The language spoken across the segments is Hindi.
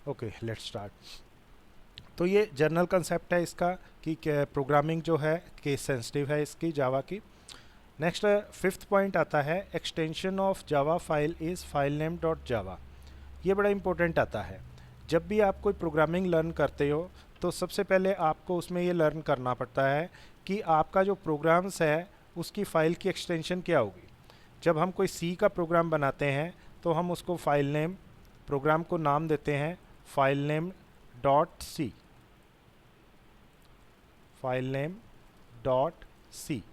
Okay, let's start. तो ये जनरल कंसेप्ट है इसका कि प्रोग्रामिंग जो है केस सेंसिटिव है इसकी जावा की। नेक्स्ट फिफ्थ पॉइंट आता है extension of Java file is file name dot जावा। ये बड़ा इंपॉर्टेंट आता है। जब भी आप कोई प्रोग्रामिंग लर्न करते हो तो सबसे पहले आपको उसमें ये लर्न करना पड़ता है कि आपका जो प्रोग्राम्स है उसकी फ़ाइल की एक्सटेंशन क्या होगी। जब हम कोई सी का प्रोग्राम बनाते हैं तो हम उसको फाइल नेम, प्रोग्राम को नाम देते हैं file name dot C, file name dot C.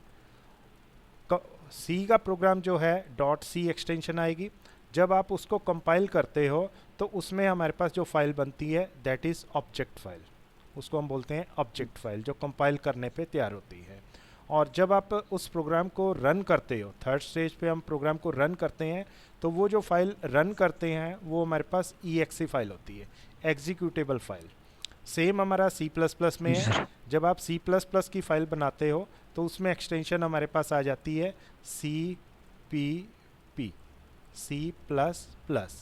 C का प्रोग्राम जो है डॉट सी एक्सटेंशन आएगी। जब आप उसको कंपाइल करते हो तो उसमें हमारे पास जो फाइल बनती है दैट इज़ ऑब्जेक्ट फाइल, उसको हम बोलते हैं ऑब्जेक्ट फाइल, जो कंपाइल करने पे तैयार होती है। और जब आप उस प्रोग्राम को रन करते हो, थर्ड स्टेज पे हम प्रोग्राम को रन करते हैं, तो वो जो फाइल रन करते हैं वो हमारे पास ई फाइल होती है, एग्जीक्यूटेबल फाइल। सेम हमारा सी प्लस प्लस में जी है। सर। जब आप सी प्लस प्लस की फाइल बनाते हो तो उसमें एक्सटेंशन हमारे पास आ जाती है C P P, C plus plus.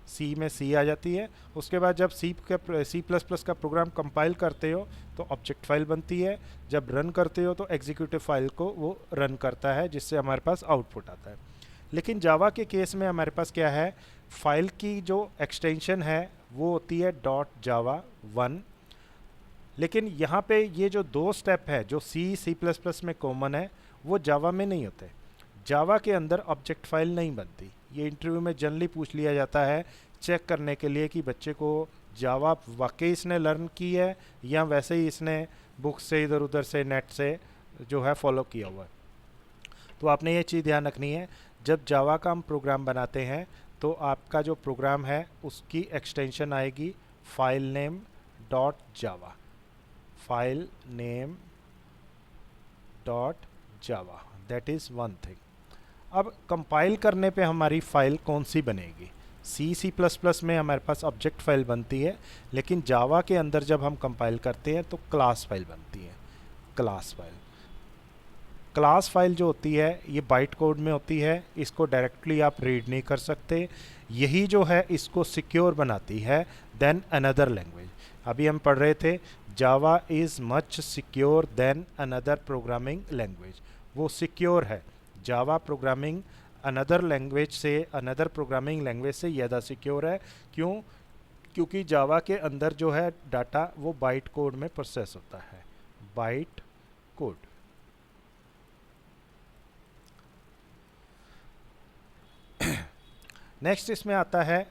C में सी आ जाती है। उसके बाद जब सी प्लस प्लस का प्रोग्राम कंपाइल करते हो तो ऑब्जेक्ट फाइल बनती है। जब रन करते हो तो एग्जीक्यूटिव फाइल को वो रन करता है, जिससे हमारे पास आउटपुट आता है। लेकिन जावा के केस में हमारे पास क्या है, फाइल की जो एक्सटेंशन है वो होती है डॉट जावा 1। लेकिन यहाँ पे ये जो दो स्टेप है जो सी प्लस प्लस में कॉमन है वो जावा में नहीं होते। जावा के अंदर ऑब्जेक्ट फाइल नहीं बनती। ये इंटरव्यू में जनरली पूछ लिया जाता है चेक करने के लिए कि बच्चे को जावा वाकई इसने लर्न की है या वैसे ही इसने बुक से इधर उधर से नेट से जो है फॉलो किया हुआ है। तो आपने ये चीज़ ध्यान रखनी है, जब जावा का हम प्रोग्राम बनाते हैं तो आपका जो प्रोग्राम है उसकी एक्सटेंशन आएगी file name dot Java, file name dot Java, that is one thing. अब कंपाइल करने पे हमारी फ़ाइल कौन सी बनेगी। सी प्लस प्लस में हमारे पास ऑब्जेक्ट फाइल बनती है, लेकिन जावा के अंदर जब हम कंपाइल करते हैं तो क्लास फाइल बनती है, क्लास फाइल। क्लास फाइल जो होती है ये बाइट कोड में होती है, इसको डायरेक्टली आप रीड नहीं कर सकते। यही जो है इसको सिक्योर बनाती है देन अनदर लैंग्वेज। अभी हम पढ़ रहे थे Java is much secure than another programming language. वो सिक्योर है, जावा प्रोग्रामिंग अनदर लैंग्वेज से, अनदर प्रोग्रामिंग लैंग्वेज से ज़्यादा सिक्योर है। क्यों? क्योंकि जावा के अंदर जो है डाटा वो बाइट कोड में प्रोसेस होता है, बाइट कोड। नेक्स्ट इसमें आता है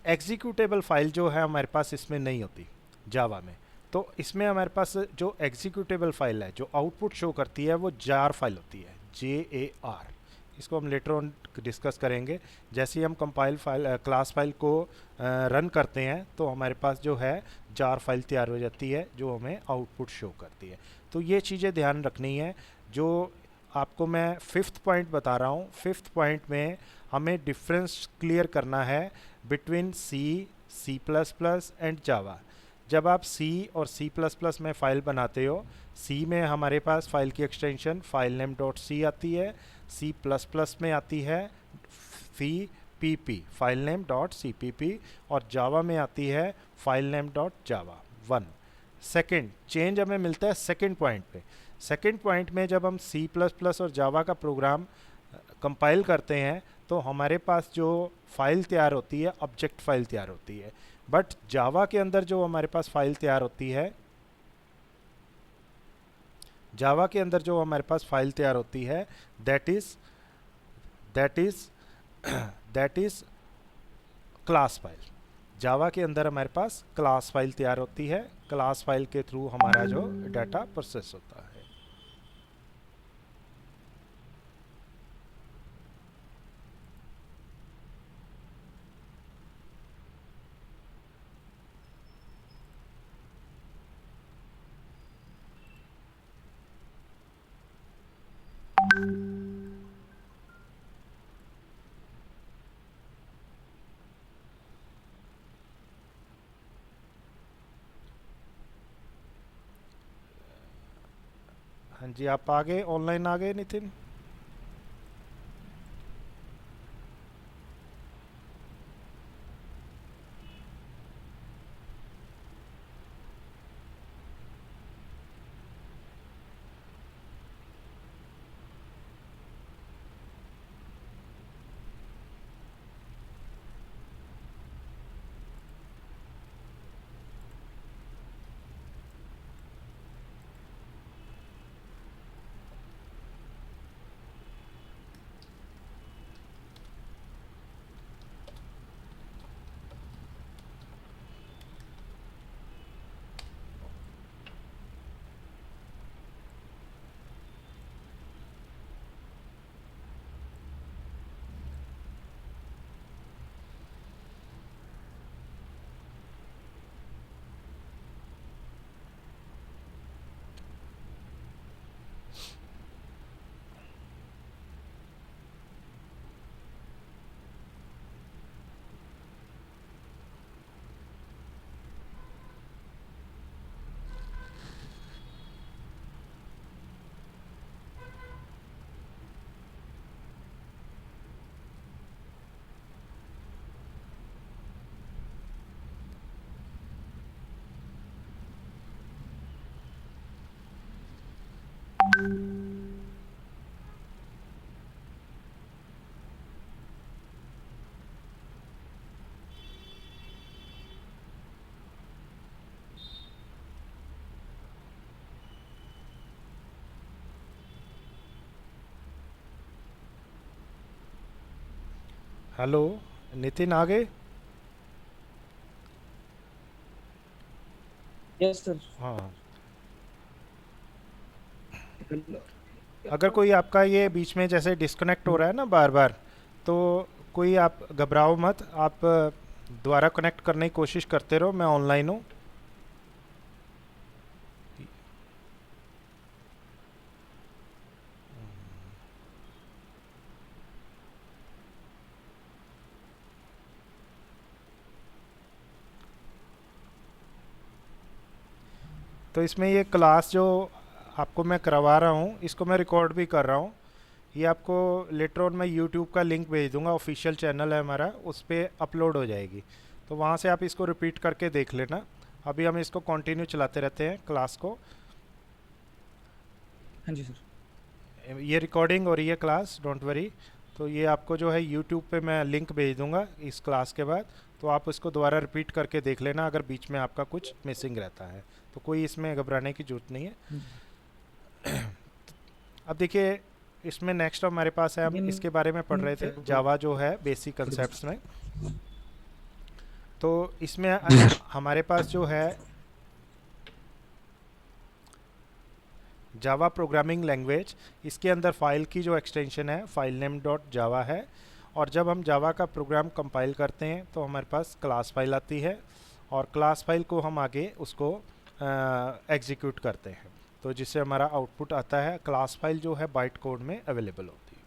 एग्जीक्यूटेबल फाइल, जो है हमारे पास इसमें नहीं होती जावा में। तो इसमें हमारे पास जो एग्जीक्यूटेबल फाइल है जो आउटपुट शो करती है वो जार फाइल होती है, JAR। इसको हम लेटर ऑन डिस्कस करेंगे। जैसे ही हम कंपाइल फाइल, क्लास फाइल को रन करते हैं तो हमारे पास जो है जार फाइल तैयार हो जाती है जो हमें आउटपुट शो करती है। तो ये चीज़ें ध्यान रखनी है। जो आपको मैं फिफ्थ पॉइंट बता रहा हूँ, फिफ्थ पॉइंट में हमें डिफरेंस क्लियर करना है between C plus plus and Java. जब आप सी और सी प्लस प्लस में फ़ाइल बनाते हो, सी में हमारे पास फाइल की extension file name dot C आती है, सी प्लस प्लस में आती है CPP, file name dot CPP, और जावा में आती है file name dot Java 1। Second change हमें मिलता है सेकेंड पॉइंट पे। सेकेंड पॉइंट में जब हम सी प्लस प्लस और जावा का प्रोग्राम कंपाइल करते हैं तो हमारे पास जो फाइल तैयार होती है ऑब्जेक्ट फाइल तैयार होती है। बट जावा के अंदर जो हमारे पास फाइल तैयार होती है, जावा के अंदर जो हमारे पास फाइल तैयार होती है that is that is that is class file. Java के अंदर हमारे पास क्लास फाइल तैयार होती है, क्लास फाइल के थ्रू हमारा जो डाटा प्रोसेस होता है। हाँ जी, आप आ गए, ऑनलाइन आ गए नितिन? हेलो, नितिन आ गए? Yes sir. हाँ, अगर कोई आपका ये बीच में जैसे डिस्कनेक्ट हो रहा है ना बार बार, तो कोई आप घबराओ मत, आप दोबारा कनेक्ट करने की कोशिश करते रहो, मैं ऑनलाइन हूँ। तो इसमें ये क्लास जो आपको मैं करवा रहा हूँ, इसको मैं रिकॉर्ड भी कर रहा हूँ। ये आपको लेटर ऑन मैं यूट्यूब का लिंक भेज दूंगा, ऑफिशियल चैनल है हमारा, उस पर अपलोड हो जाएगी। तो वहाँ से आप इसको रिपीट करके देख लेना। अभी हम इसको कंटिन्यू चलाते रहते हैं क्लास को। हाँ जी सर। ये रिकॉर्डिंग हो रही है क्लास, डोंट वरी। तो ये आपको जो है यूट्यूब पे मैं लिंक भेज दूंगा इस क्लास के बाद। तो आप इसको दोबारा रिपीट करके देख लेना अगर बीच में आपका कुछ मिसिंग रहता है। तो कोई इसमें घबराने की जरूरत नहीं है। हाँ जी। अब देखिए, इसमें नेक्स्ट हमारे पास है, हम लेकिन इसके बारे में पढ़ रहे थे, जावा जो है बेसिक जी कंसेप्ट्स में। तो इसमें सर। हमारे पास जो है जावा प्रोग्रामिंग लैंग्वेज, इसके अंदर फाइल की जो एक्सटेंशन है फाइल नेम डॉट जावा है। और जब हम जावा का प्रोग्राम कंपाइल करते हैं तो हमारे पास क्लास फाइल आती है, और क्लास फाइल को हम आगे उसको एग्जीक्यूट करते हैं। तो जिससे हमारा आउटपुट आता है, क्लास फाइल जो है बाइट कोड में अवेलेबल होती है।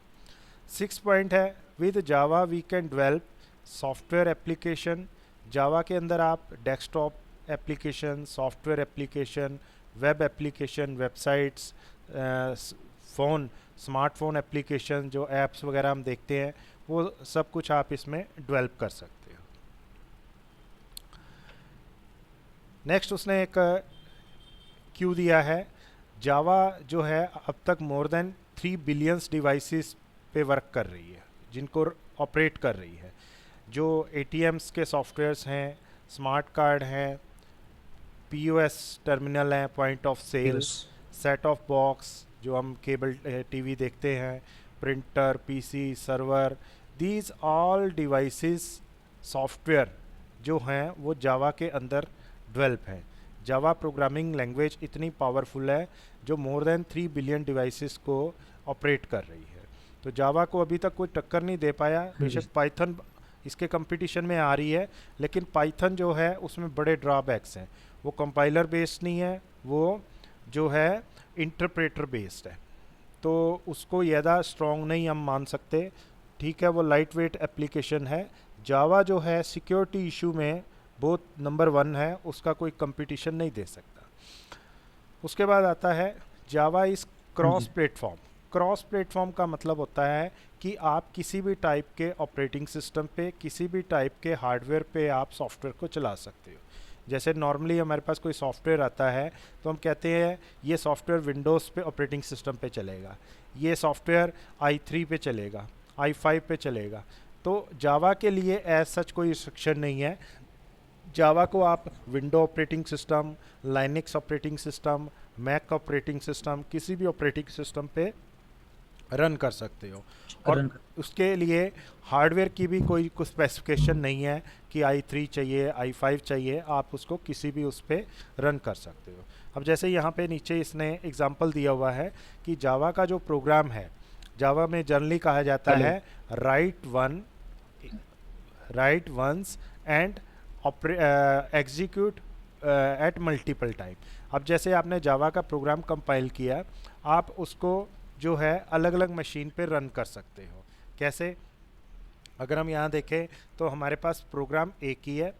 6 पॉइंट है, with Java we can develop software application. Java के अंदर आप desktop application, software application, web application, websites, phone, smartphone application, जो ऐप्स वगैरह हम देखते हैं, वो सब कुछ आप इसमें डेवलप कर सकते हो। नेक्स्ट उसने एक क्यू दिया है। जावा जो है अब तक मोर देन 3 बिलियंस डिवाइसेस पे वर्क कर रही है, जिनको ऑपरेट कर रही है। जो एटीएम्स के सॉफ्टवेयर्स हैं, स्मार्ट कार्ड हैं, पीओएस टर्मिनल हैं, point of sale, yes. Set of box जो हम केबल टीवी देखते हैं, printer, PC, server, these all devices software जो हैं वो जावा के अंदर डेवलप हैं। जावा प्रोग्रामिंग लैंग्वेज इतनी पावरफुल है जो मोर देन 3 बिलियन डिवाइसेस को ऑपरेट कर रही है। तो जावा को अभी तक कोई टक्कर नहीं दे पाया। हाँ जी। बेशक पाइथन इसके कंपटीशन में आ रही है, लेकिन पाइथन जो है उसमें बड़े ड्रॉबैक्स हैं। वो कंपाइलर बेस्ड नहीं है, वो जो है इंटरप्रेटर बेस्ड है। तो उसको ज़्यादा स्ट्रॉन्ग नहीं हम मान सकते। ठीक है, वो लाइट वेट एप्लीकेशन है। जावा जो है सिक्योरिटी इशू में बहुत नंबर 1 है, उसका कोई कंपटीशन नहीं दे सकता। उसके बाद आता है जावा इस हाँ क्रॉस जी। प्लेटफॉर्म। क्रॉस प्लेटफॉर्म का मतलब होता है कि आप किसी भी टाइप के ऑपरेटिंग सिस्टम पे, किसी भी टाइप के हार्डवेयर पे आप सॉफ्टवेयर को चला सकते हो। जैसे नॉर्मली हमारे पास कोई सॉफ्टवेयर आता है तो हम कहते हैं ये सॉफ्टवेयर विंडोज़ पे ऑपरेटिंग सिस्टम पे चलेगा, ये सॉफ्टवेयर i3 पे चलेगा, i5 पे चलेगा। तो जावा के लिए एज सच कोई रिस्ट्रिक्शन नहीं है। जावा को आप window operating system, Linux operating system, Mac operating system, किसी भी ऑपरेटिंग सिस्टम पे रन कर सकते हो। और रन कर। उसके लिए हार्डवेयर की भी कोई कुछ स्पेसिफिकेशन नहीं है कि i3 चाहिए, i5 चाहिए, आप उसको किसी भी उस पर रन कर सकते हो। अब जैसे यहाँ पे नीचे इसने एग्जांपल दिया हुआ है कि जावा का जो प्रोग्राम है, जावा में जनरली कहा जाता हेलो। है write one, write once and execute at multiple time. अब जैसे आपने जावा का प्रोग्राम कंपाइल किया, आप उसको जो है अलग अलग मशीन पे रन कर सकते हो। कैसे? अगर हम यहाँ देखें तो हमारे पास प्रोग्राम एक ही है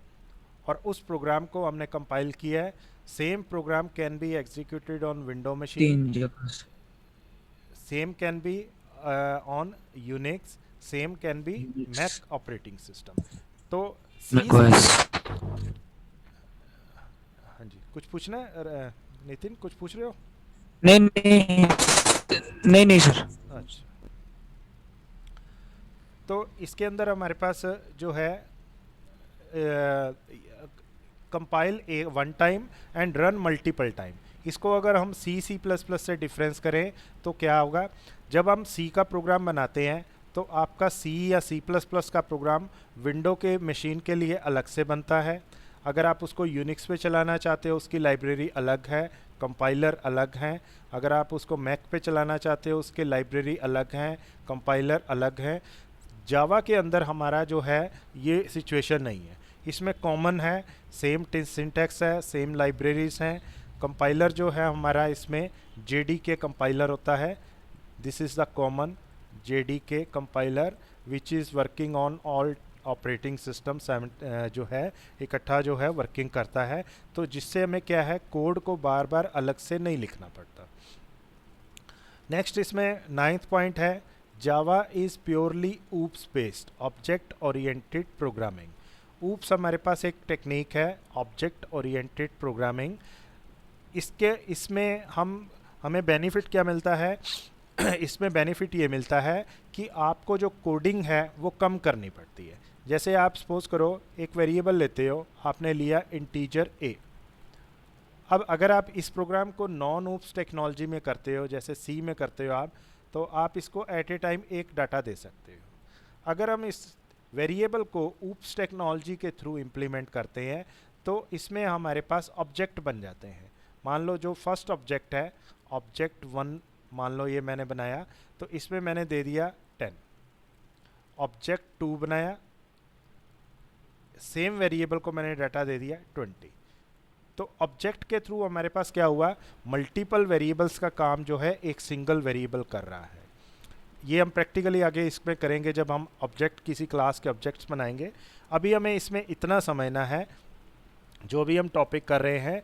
और उस प्रोग्राम को हमने कंपाइल किया है। Same program can be executed on window machine, 3 जगह से। Same can be on Unix, same can be Unix. Mac operating system. तो सी सी मैकओएस। हाँ जी, कुछ पूछना है नितिन, कुछ पूछ रहे हो? नहीं नहीं। नहीं नहीं सर। अच्छा, तो इसके अंदर हमारे पास जो है compile A one time and run multiple time. इसको अगर हम सी सी प्लस प्लस से डिफरेंस करें तो क्या होगा? जब हम सी का प्रोग्राम बनाते हैं तो आपका सी या सी प्लस प्लस का प्रोग्राम विंडो के मशीन के लिए अलग से बनता है। अगर आप उसको यूनिक्स पे चलाना चाहते हो उसकी लाइब्रेरी अलग है, कंपाइलर अलग हैं। अगर आप उसको मैक पे चलाना चाहते हो उसके लाइब्रेरी अलग हैं, कंपाइलर अलग है। जावा के अंदर हमारा जो है ये सिचुएशन नहीं है, इसमें कॉमन है, सेम सिंटैक्स है, सेम लाइब्रेरीज हैं। कंपाइलर जो है हमारा इसमें JDK कंपाइलर होता है। This is the common JDK compiler which is working on all operating system जो है इकट्ठा जो है वर्किंग करता है, तो जिससे हमें क्या है कोड को बार बार अलग से नहीं लिखना पड़ता। नेक्स्ट इसमें 9th पॉइंट है, जावा is purely oops based object oriented programming. Oops हमारे पास एक टेक्निक है ऑब्जेक्ट ओरिएंटेड प्रोग्रामिंग। इसमें हमें बेनिफिट क्या मिलता है इसमें बेनिफिट ये मिलता है कि आपको जो कोडिंग है वो कम करनी पड़ती है। जैसे आप सपोज करो एक वेरिएबल लेते हो, आपने लिया इंटीजर a। अब अगर आप इस प्रोग्राम को नॉन ऊप्स टेक्नोलॉजी में करते हो, जैसे सी में करते हो आप, तो आप इसको एट ए टाइम एक डाटा दे सकते हो। अगर हम इस वेरिएबल को ऊप्स टेक्नोलॉजी के थ्रू इम्प्लीमेंट करते हैं तो इसमें हमारे पास ऑब्जेक्ट बन जाते हैं। मान लो जो फर्स्ट ऑब्जेक्ट है, ऑब्जेक्ट 1 मान लो ये मैंने बनाया, तो इसमें मैंने दे दिया 10। ऑब्जेक्ट 2 बनाया, सेम वेरिएबल को मैंने डाटा दे दिया 20। तो ऑब्जेक्ट के थ्रू हमारे पास क्या हुआ, मल्टीपल वेरिएबल्स का काम जो है एक सिंगल वेरिएबल कर रहा है। ये हम प्रैक्टिकली आगे इसमें करेंगे जब हम ऑब्जेक्ट किसी क्लास के ऑब्जेक्ट्स बनाएंगे। अभी हमें इसमें इतना समझना है, जो भी हम टॉपिक कर रहे हैं,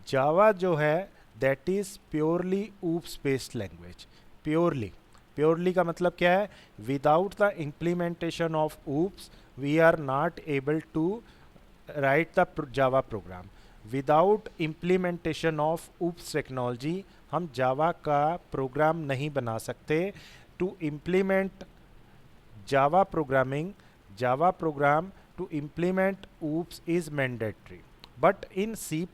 जावा जो है that is purely oops based language. Purely का मतलब क्या है, without the implementation of oops we are not able to write the Java program. Without implementation of oops technology हम जावा का प्रोग्राम नहीं बना सकते। To implement Java program to implement oops is mandatory, but in C++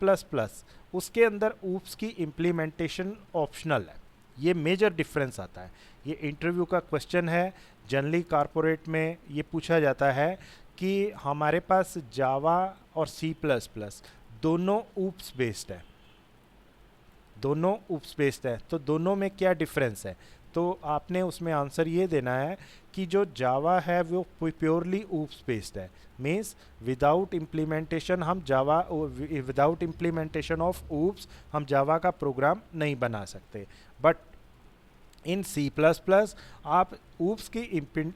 उसके अंदर ऊप्स की इम्प्लीमेंटेशन ऑप्शनल है। ये मेजर डिफरेंस आता है। ये इंटरव्यू का क्वेश्चन है, जनरली कॉरपोरेट में ये पूछा जाता है कि हमारे पास जावा और C++ दोनों ऊप्स बेस्ड है, तो दोनों में क्या डिफरेंस है। तो आपने उसमें आंसर ये देना है कि जो जावा है वो प्योरली ऊप्स बेस्ड है, means without implementation of oops हम जावा का प्रोग्राम नहीं बना सकते। बट इन C++ आप ऊप्स की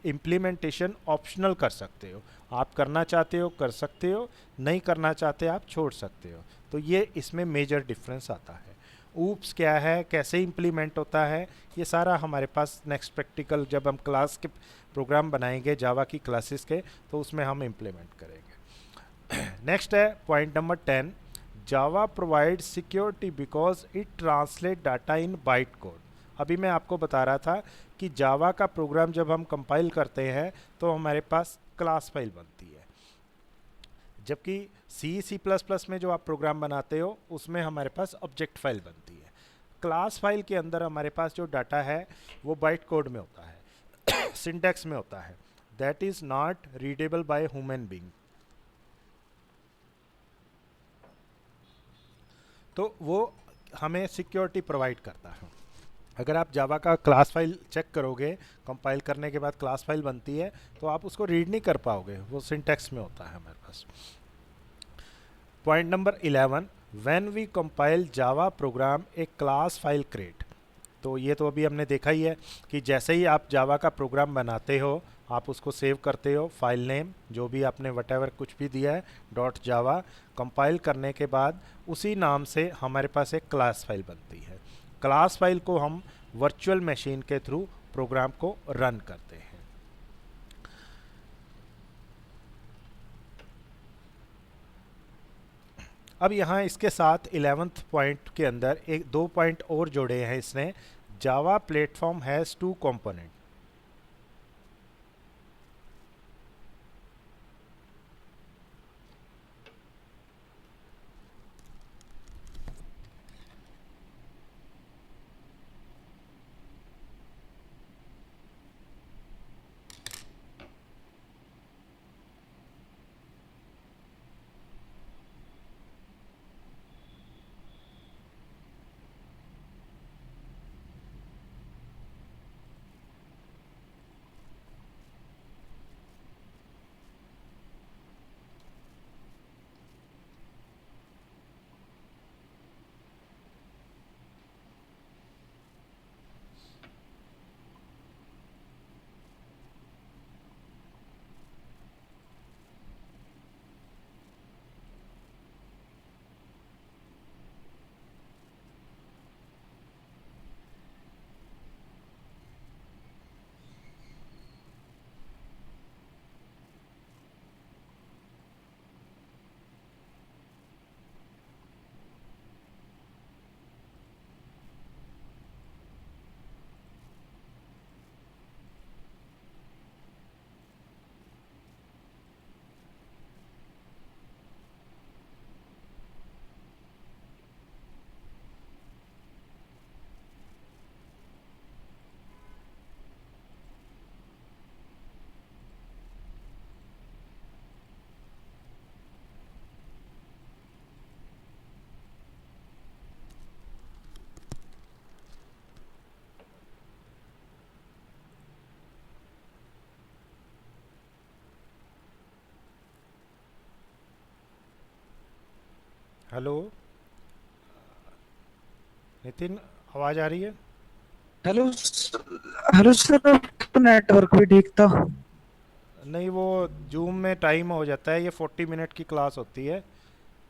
इम्प्लीमेंटेशन ऑप्शनल कर सकते हो। आप करना चाहते हो कर सकते हो, नहीं करना चाहते आप छोड़ सकते हो। तो ये इसमें मेजर डिफरेंस आता है। ऊप्स क्या है, कैसे इम्प्लीमेंट होता है, ये सारा हमारे पास नेक्स्ट प्रैक्टिकल जब हम क्लास के प्रोग्राम बनाएंगे जावा की क्लासेस के, तो उसमें हम इम्प्लीमेंट करेंगे। नेक्स्ट है point number 10, Java provide security because it translate data in byte code. अभी मैं आपको बता रहा था कि जावा का प्रोग्राम जब हम कंपाइल करते हैं तो हमारे पास क्लास फाइल बनती है, जबकि C++ में जो आप प्रोग्राम बनाते हो उसमें हमारे पास ऑब्जेक्ट फाइल बनती है। क्लास फाइल के अंदर हमारे पास जो डाटा है वो बाइट कोड में होता है सिंटैक्स में होता है, that is not readable by human being. तो वो हमें सिक्योरिटी प्रोवाइड करता है। अगर आप जावा का क्लास फाइल चेक करोगे, कंपाइल करने के बाद क्लास फाइल बनती है, तो आप उसको रीड नहीं कर पाओगे, वो सिंटैक्स में होता है हमारे पास। Point number 11, when we compile Java program a class file create. तो ये तो अभी हमने देखा ही है कि जैसे ही आप जावा का प्रोग्राम बनाते हो आप उसको सेव करते हो, फाइल नेम जो भी आपने वटेवर कुछ भी दिया है .java, कंपाइल करने के बाद उसी नाम से हमारे पास एक क्लास फाइल बनती है। क्लास फाइल को हम वर्चुअल मशीन के थ्रू प्रोग्राम को रन करते हैं। अब यहाँ इसके साथ 11th पॉइंट के अंदर एक 2 पॉइंट और जोड़े हैं इसने। Java platform has 2 component. Hello Nitin, आवाज़ आ रही है? हेलो हेलो सर, तो नेटवर्क भी ठीक था। नहीं, वो जूम में टाइम हो जाता है, ये 40 मिनट की क्लास होती है,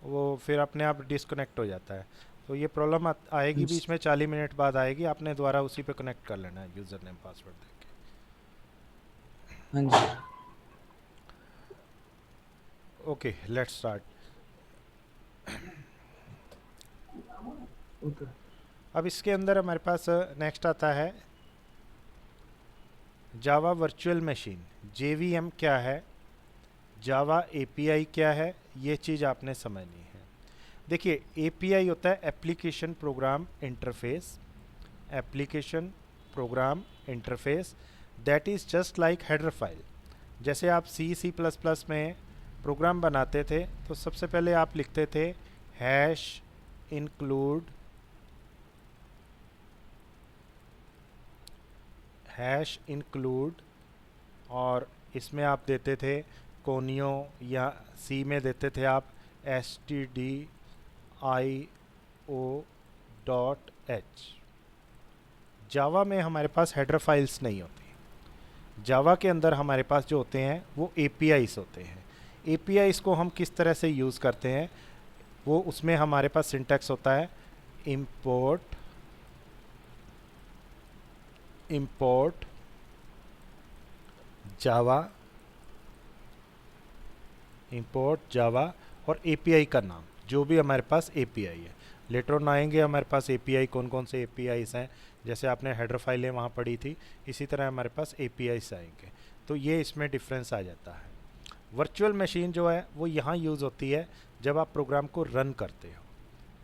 वो फिर अपने आप डिस्कनेक्ट हो जाता है। तो ये प्रॉब्लम आएगी बीच में, 40 मिनट बाद आएगी, आपने दोबारा उसी पे कनेक्ट कर लेना है यूज़र नेम पासवर्ड देके। हाँ जी। Okay, let's start. ओके। अब इसके अंदर हमारे पास नेक्स्ट आता है जावा वर्चुअल मशीन। JVM क्या है, जावा API क्या है, ये चीज़ आपने समझनी है। देखिए, API होता है application program interface, application program interface, that is just like header file. जैसे आप C++ में प्रोग्राम बनाते थे तो सबसे पहले आप लिखते थे हैश इंक्लूड, हैश इंक्लूड, और इसमें आप देते थे कोनियो, या सी में देते थे आप stdio.h। जावा में हमारे पास हेडर फाइल्स नहीं होती। जावा के अंदर हमारे पास जो होते हैं वो APIs होते हैं। APIs को हम किस तरह से यूज़ करते हैं, वो उसमें हमारे पास सिंटैक्स होता है import, import जावा, इंपोर्ट जावा, और API का नाम जो भी हमारे पास API है। लेटर ऑन आएंगे हमारे पास API, कौन कौन से APIs हैं, जैसे आपने हेडर फाइलें वहाँ पढ़ी थी, इसी तरह हमारे पास APIs आएंगे। तो ये इसमें डिफरेंस आ जाता है। वर्चुअल मशीन जो है वो यहाँ यूज़ होती है जब आप प्रोग्राम को रन करते हो।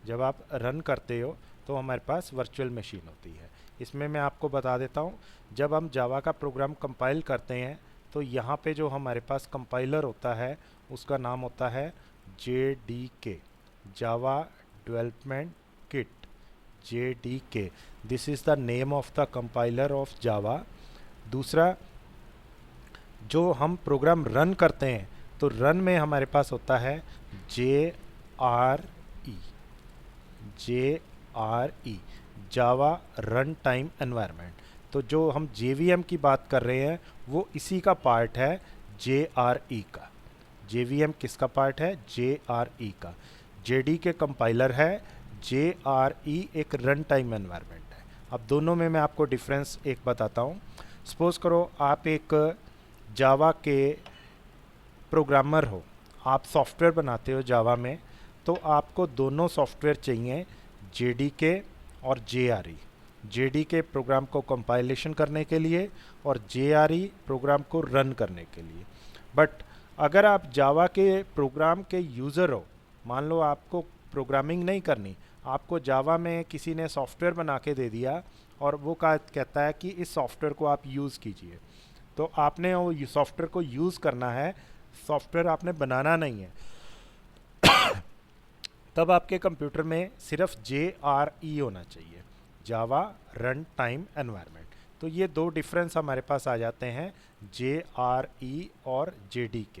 जब आप रन करते हो तो हमारे पास वर्चुअल मशीन होती है। इसमें मैं आपको बता देता हूँ, जब हम जावा का प्रोग्राम कंपाइल करते हैं तो यहाँ पे जो हमारे पास कंपाइलर होता है उसका नाम होता है JDK, Java development kit, JDK। This is the name of the compiler of Java. दूसरा, जो हम प्रोग्राम रन करते हैं तो रन में हमारे पास होता है JRE, JRE, जावा रन टाइम एनवायरनमेंट। तो जो हम JVM की बात कर रहे हैं वो इसी का पार्ट है, JRE का। JVM किसका पार्ट है, JRE का। JDK कंपाइलर है, JRE एक रन टाइम एनवायरनमेंट है। अब दोनों में मैं आपको डिफरेंस एक बताता हूँ। सपोज करो आप एक जावा के प्रोग्रामर हो, आप सॉफ्टवेयर बनाते हो जावा में, तो आपको दोनों सॉफ्टवेयर चाहिए, JDK और JRE। JDK प्रोग्राम को कंपाइलेशन करने के लिए और JRE प्रोग्राम को रन करने के लिए। बट अगर आप जावा के प्रोग्राम के यूज़र हो, मान लो आपको प्रोग्रामिंग नहीं करनी, आपको जावा में किसी ने सॉफ्टवेयर बना के दे दिया और वो कहता है कि इस सॉफ्टवेयर को आप यूज़ कीजिए, तो आपने वो सॉफ्टवेयर को यूज़ करना है, सॉफ्टवेयर आपने बनाना नहीं है। तब आपके कंप्यूटर में सिर्फ JRE होना चाहिए, जावा रन टाइम एनवायरनमेंट। तो ये दो डिफरेंस हमारे पास आ जाते हैं, JRE और JDK।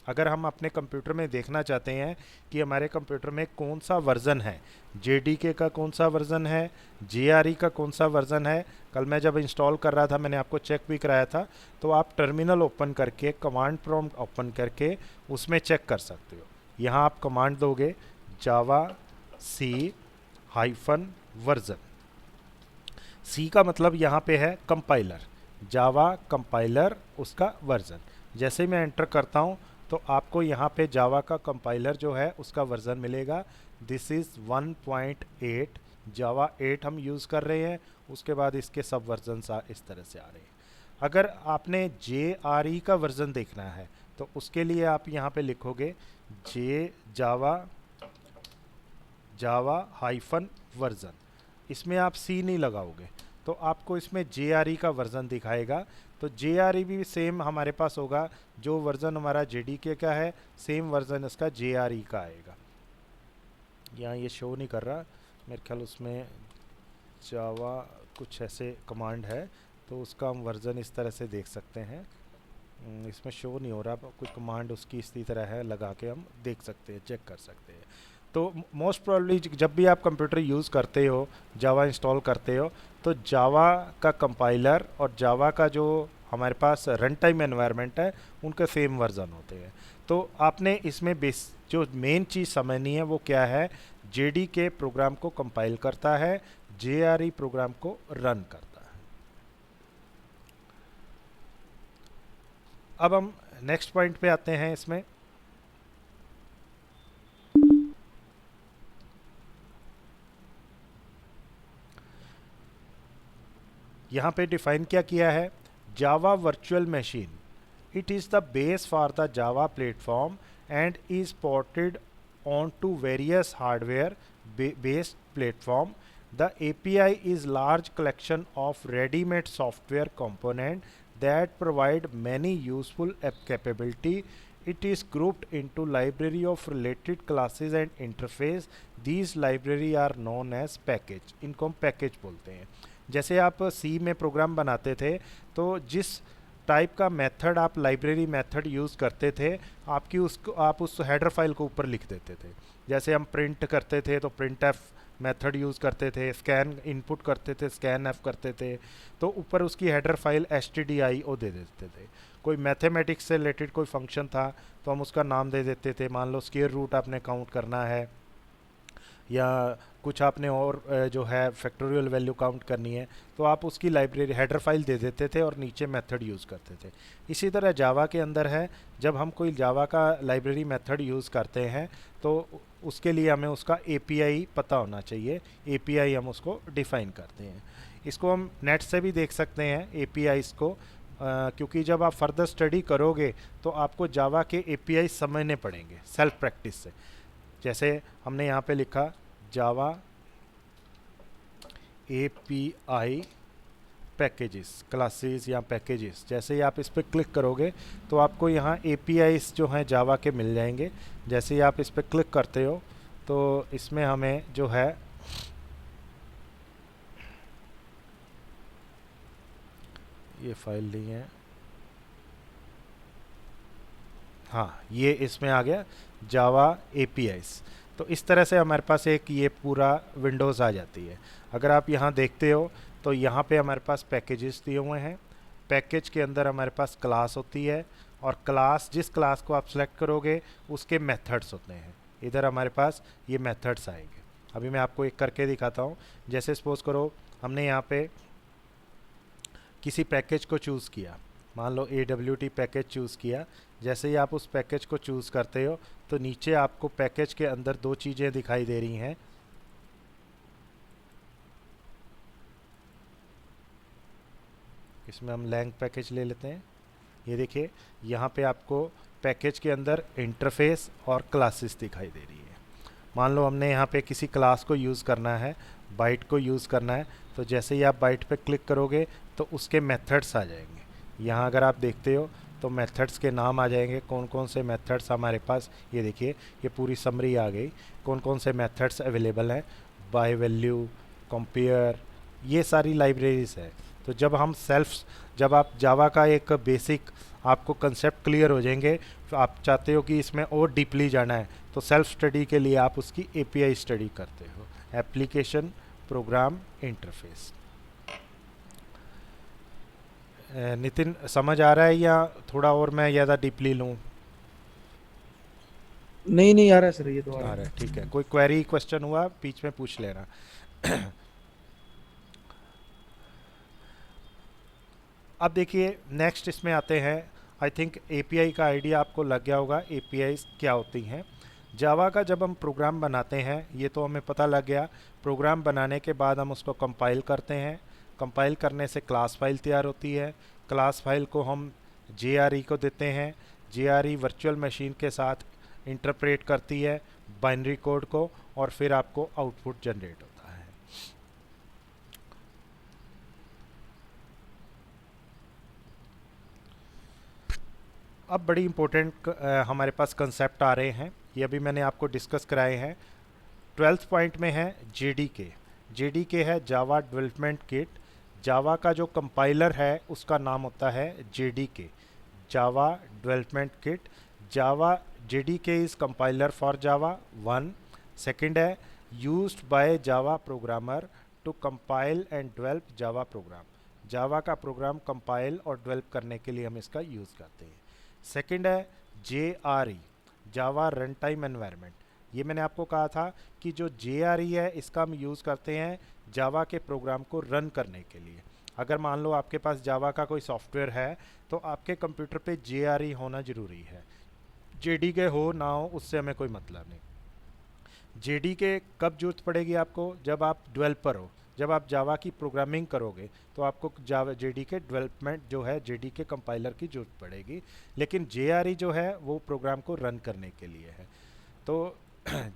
अगर हम अपने कंप्यूटर में देखना चाहते हैं कि हमारे कंप्यूटर में कौन सा वर्ज़न है, JDK का कौन सा वर्ज़न है, JRE का कौन सा वर्ज़न है, कल मैं जब इंस्टॉल कर रहा था मैंने आपको चेक भी कराया था, तो आप टर्मिनल ओपन करके, कमांड प्रॉम्प्ट ओपन करके उसमें चेक कर सकते हो। यहाँ आप कमांड दोगे जावा सी हाइफन वर्जन। सी का मतलब यहाँ पे है कंपाइलर, जावा कंपाइलर उसका वर्जन। जैसे मैं एंटर करता हूँ तो आपको यहाँ पे जावा का कंपाइलर जो है उसका वर्जन मिलेगा। दिस इज़ 1.8, जावा 8 हम यूज़ कर रहे हैं, उसके बाद इसके सब वर्जन इस तरह से आ रहे हैं। अगर आपने JRE का वर्जन देखना है तो उसके लिए आप यहाँ पे लिखोगे जावा हाइफन वर्जन, इसमें आप सी नहीं लगाओगे तो आपको इसमें JRE का वर्जन दिखाएगा। तो JRE भी सेम हमारे पास होगा, जो वर्जन हमारा JDK का है सेम वर्जन इसका JRE का आएगा। यहाँ ये शो नहीं कर रहा मेरे ख्याल, उसमें जावा कुछ ऐसे कमांड है तो उसका हम वर्जन इस तरह से देख सकते हैं। इसमें शो नहीं हो रहा, कुछ कमांड उसकी इसी तरह है, लगा के हम देख सकते हैं, चेक कर सकते हैं। तो मोस्ट प्रोबेबली जब भी आप कंप्यूटर यूज़ करते हो, जावा इंस्टॉल करते हो, तो जावा का कंपाइलर और जावा का जो हमारे पास रन टाइम एनवायरनमेंट है, उनके सेम वर्जन होते हैं। तो आपने इसमें बेस जो मेन चीज़ समझनी है वो क्या है, जेडीके प्रोग्राम को कंपाइल करता है, जेआरई प्रोग्राम को रन करता है। अब हम नेक्स्ट पॉइंट पे आते हैं। इसमें यहाँ पे डिफाइन क्या किया है, Java virtual machine, it is the base for the Java platform and is ported on to various hardware based platform. The API is large collection of ready-made software component that provide many useful app capability. It is grouped into library of related classes and interface. These library are known as package. इनको हम पैकेज बोलते हैं। जैसे आप सी में प्रोग्राम बनाते थे, तो जिस टाइप का मेथड आप लाइब्रेरी मेथड यूज़ करते थे, आप उस हेडर फाइल को ऊपर लिख देते थे। जैसे हम प्रिंट करते थे तो प्रिंट एफ मेथड यूज़ करते थे, स्कैन इनपुट करते थे स्कैन एफ करते थे, तो ऊपर उसकी हेडर फाइल stdio दे देते थे। कोई मैथमेटिक्स से रिलेटेड कोई फंक्शन था तो हम उसका नाम दे देते थे, मान लो स्क्वायर रूट आपने काउंट करना है, या कुछ आपने और जो है फैक्टोरियल वैल्यू काउंट करनी है, तो आप उसकी लाइब्रेरी हेडर फाइल दे देते थे और नीचे मेथड यूज़ करते थे। इसी तरह जावा के अंदर है, जब हम कोई जावा का लाइब्रेरी मेथड यूज़ करते हैं तो उसके लिए हमें उसका API पता होना चाहिए। API हम उसको डिफ़ाइन करते हैं। इसको हम नेट से भी देख सकते हैं APIs को, क्योंकि जब आप फर्दर स्टडी करोगे तो आपको जावा के API समझने पड़ेंगे सेल्फ प्रैक्टिस से। जैसे हमने यहाँ पे लिखा जावा API पैकेजेस, क्लासेस या पैकेजेस, जैसे ही आप इस पर क्लिक करोगे तो आपको यहाँ APIs जो हैं जावा के मिल जाएंगे। जैसे ही आप इस पर क्लिक करते हो तो इसमें हमें जो है ये फाइल नहीं है, हाँ ये इसमें आ गया जावा APIs। तो इस तरह से हमारे पास एक ये पूरा विंडोज़ आ जाती है। अगर आप यहाँ देखते हो तो यहाँ पे हमारे पास पैकेजेस दिए हुए हैं। पैकेज के अंदर हमारे पास क्लास होती है, और क्लास जिस क्लास को आप सेलेक्ट करोगे उसके मेथड्स होते हैं। इधर हमारे पास ये मेथड्स आएंगे। अभी मैं आपको एक करके दिखाता हूँ। जैसे सपोज करो हमने यहाँ पे किसी पैकेज को चूज़ किया, मान लो AWT पैकेज चूज़ किया। जैसे ही आप उस पैकेज को चूज़ करते हो तो नीचे आपको पैकेज के अंदर दो चीज़ें दिखाई दे रही हैं। इसमें हम लैंग पैकेज ले लेते हैं। ये देखिए यहाँ पे आपको पैकेज के अंदर इंटरफेस और क्लासेस दिखाई दे रही है। मान लो हमने यहाँ पे किसी क्लास को यूज़ करना है, बाइट को यूज़ करना है, तो जैसे ही आप बाइट पे क्लिक करोगे तो उसके मेथड्स आ जाएंगे। यहाँ अगर आप देखते हो तो मेथड्स के नाम आ जाएंगे, कौन कौन से मेथड्स हमारे पास, ये देखिए ये पूरी समरी आ गई, कौन कौन से मेथड्स अवेलेबल हैं, बाय वैल्यू, कंपेयर, ये सारी लाइब्रेरीज है। तो जब आप जावा का एक बेसिक आपको कंसेप्ट क्लियर हो जाएंगे, तो आप चाहते हो कि इसमें और डीपली जाना है, तो सेल्फ स्टडी के लिए आप उसकी API स्टडी करते हो, एप्लीकेशन प्रोग्राम इंटरफेस। नितिन समझ आ रहा है या थोड़ा और मैं ज़्यादा डीपली लूँ? नहीं नहीं आ रहा है सर, ये तो आ आ रहा रहा है। है, ठीक है। कोई क्वेरी क्वेश्चन हुआ बीच में पूछ लेना। अब देखिए नेक्स्ट इसमें आते हैं। आई थिंक API का आइडिया आपको लग गया होगा, APIs क्या होती हैं। जावा का जब हम प्रोग्राम बनाते हैं, ये तो हमें पता लग गया। प्रोग्राम बनाने के बाद हम उसको कंपाइल करते हैं, कंपाइल करने से क्लास फाइल तैयार होती है। क्लास फाइल को हम JRE को देते हैं, JRE वर्चुअल मशीन के साथ इंटरप्रेट करती है बाइनरी कोड को, और फिर आपको आउटपुट जनरेट होता है। अब बड़ी इंपॉर्टेंट हमारे पास कंसेप्ट आ रहे हैं, ये अभी मैंने आपको डिस्कस कराए हैं। 12th पॉइंट में है JDK। JDK है जावा डेवलपमेंट किट। जावा का जो कंपाइलर है उसका नाम होता है JDK, Java development kit. Java JDK is compiler for Java 1। Second है used by Java programmer to compile and develop Java program, Java का प्रोग्राम कंपाइल और डेवलप करने के लिए हम इसका यूज़ करते हैं। सेकंड है JRE, जावा रन टाइम एनवायरनमेंट। ये मैंने आपको कहा था कि जो JRE है इसका हम यूज़ करते हैं जावा के प्रोग्राम को रन करने के लिए। अगर मान लो आपके पास जावा का कोई सॉफ्टवेयर है तो आपके कंप्यूटर पे JRE होना ज़रूरी है। JDK हो ना हो उससे हमें कोई मतलब नहीं। JDK कब जरूरत पड़ेगी आपको? जब आप डेवलपर हो, जब आप जावा की प्रोग्रामिंग करोगे तो आपको जावा JDK डेवलपमेंट जो है JDK कंपाइलर की जरूरत पड़ेगी। लेकिन JRE जो है वो प्रोग्राम को रन करने के लिए है। तो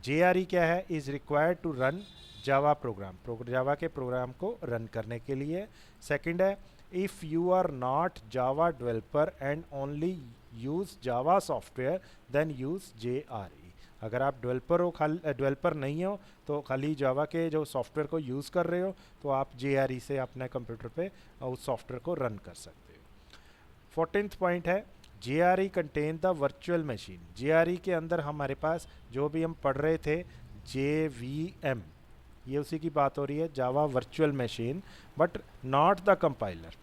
JRE क्या है? Is required to run Java program, Java के प्रोग्राम को रन करने के लिए। सेकंड है if you are not Java developer and only use Java software then use JRE। अगर आप डेवलपर हो, खाली डेवलपर नहीं हो तो खाली जावा के जो सॉफ्टवेयर को यूज़ कर रहे हो तो आप JRE से अपने कंप्यूटर पे उस सॉफ्टवेयर को रन कर सकते हो। 14th पॉइंट है JRE contain the virtual machine. JRE के अंदर हमारे पास जो भी हम पढ़ रहे थे JVM, ये उसी की बात हो रही है, Java virtual machine, but not the compiler.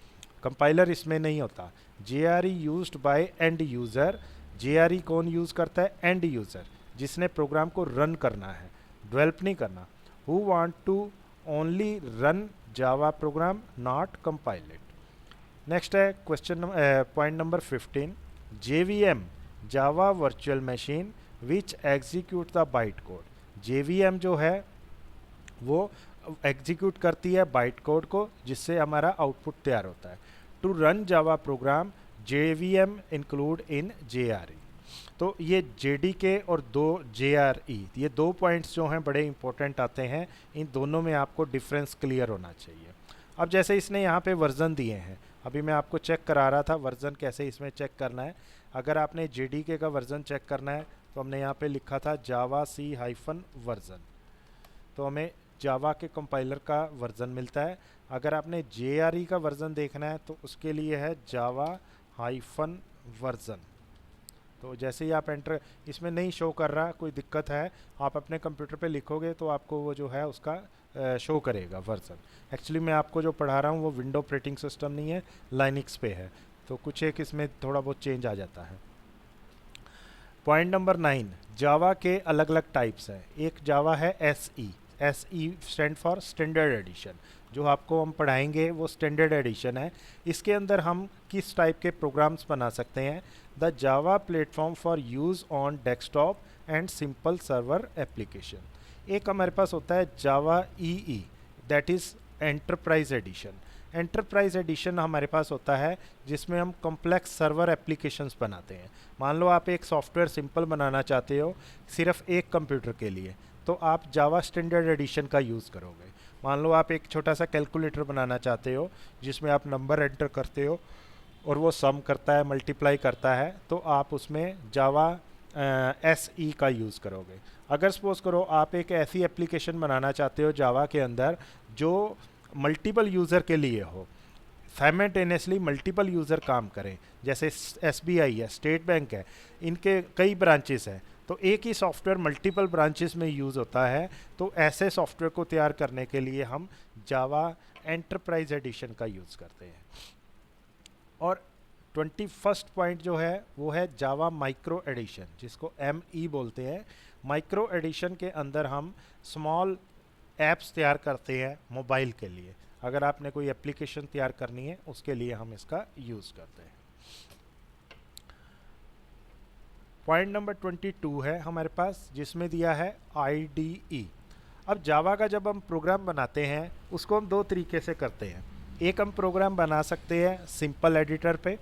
Compiler इसमें नहीं होता। JRE used by end user. JRE कौन यूज़ करता है? एंड यूज़र, जिसने प्रोग्राम को रन करना है, डेवलप नहीं करना। Who want to only run Java program, not compile it. Next है question point number 15, JVM Java virtual machine which execute the byte code. JVM जो है वो एग्जीक्यूट करती है बाइट कोड को, जिससे हमारा आउटपुट तैयार होता है। To run Java program JVM include in JRE। तो ये JDK और दो JRE, ये दो पॉइंट्स जो हैं बड़े इंपॉर्टेंट आते हैं। इन दोनों में आपको डिफरेंस क्लियर होना चाहिए। अब जैसे इसने यहाँ पे वर्जन दिए हैं, अभी मैं आपको चेक करा रहा था वर्जन कैसे इसमें चेक करना है। अगर आपने JDK का वर्जन चेक करना है तो हमने यहाँ पे लिखा था जावा C- वर्जन, तो हमें जावा के कंपाइलर का वर्जन मिलता है। अगर आपने JRE का वर्जन देखना है तो उसके लिए है जावा -वर्जन। तो जैसे ही आप एंटर, इसमें नहीं शो कर रहा, कोई दिक्कत है, आप अपने कंप्यूटर पे लिखोगे तो आपको वो जो है उसका शो करेगा वर्जन। एक्चुअली मैं आपको जो पढ़ा रहा हूँ वो विंडो ऑपरेटिंग सिस्टम नहीं है, लाइनिक्स पे है, तो कुछ एक इसमें थोड़ा बहुत चेंज आ जाता है। पॉइंट नंबर 9, जावा के अलग अलग टाइप्स हैं। एक जावा है SE stand for standard addition, जो आपको हम पढ़ाएंगे वो स्टैंडर्ड एडिशन है। इसके अंदर हम किस टाइप के प्रोग्राम्स बना सकते हैं? The Java platform for use on desktop and simple server application. एक हमारे पास होता है जावा EE, that is enterprise edition. Enterprise edition हमारे पास होता है जिसमें हम कॉम्प्लेक्स सर्वर एप्लीकेशंस बनाते हैं। मान लो आप एक सॉफ्टवेयर सिंपल बनाना चाहते हो सिर्फ एक कंप्यूटर के लिए, तो आप जावा स्टैंडर्ड एडिशन का यूज़ करोगे। मान लो आप एक छोटा सा कैलकुलेटर बनाना चाहते हो जिसमें आप नंबर एंटर करते हो और वो सम करता है, मल्टीप्लाई करता है, तो आप उसमें जावा SE का यूज़ करोगे। अगर सपोज करो आप एक ऐसी एप्लीकेशन बनाना चाहते हो जावा के अंदर जो मल्टीपल यूज़र के लिए हो, साइमल्टेनियसली मल्टीपल यूज़र काम करें, जैसे SBI है, स्टेट बैंक है, इनके कई ब्रांचेस हैं, तो एक ही सॉफ्टवेयर मल्टीपल ब्रांचेस में यूज़ होता है। तो ऐसे सॉफ्टवेयर को तैयार करने के लिए हम जावा एंटरप्राइज एडिशन का यूज़ करते हैं। और 21st पॉइंट जो है वो है जावा माइक्रो एडिशन, जिसको ME बोलते हैं। माइक्रो एडिशन के अंदर हम स्मॉल ऐप्स तैयार करते हैं मोबाइल के लिए। अगर आपने कोई एप्लीकेशन तैयार करनी है उसके लिए हम इसका यूज़ करते हैं। पॉइंट नंबर 22 है हमारे पास, जिसमें दिया है IDE। अब जावा का जब हम प्रोग्राम बनाते हैं उसको हम दो तरीके से करते हैं। एक हम प्रोग्राम बना सकते हैं सिंपल एडिटर पे,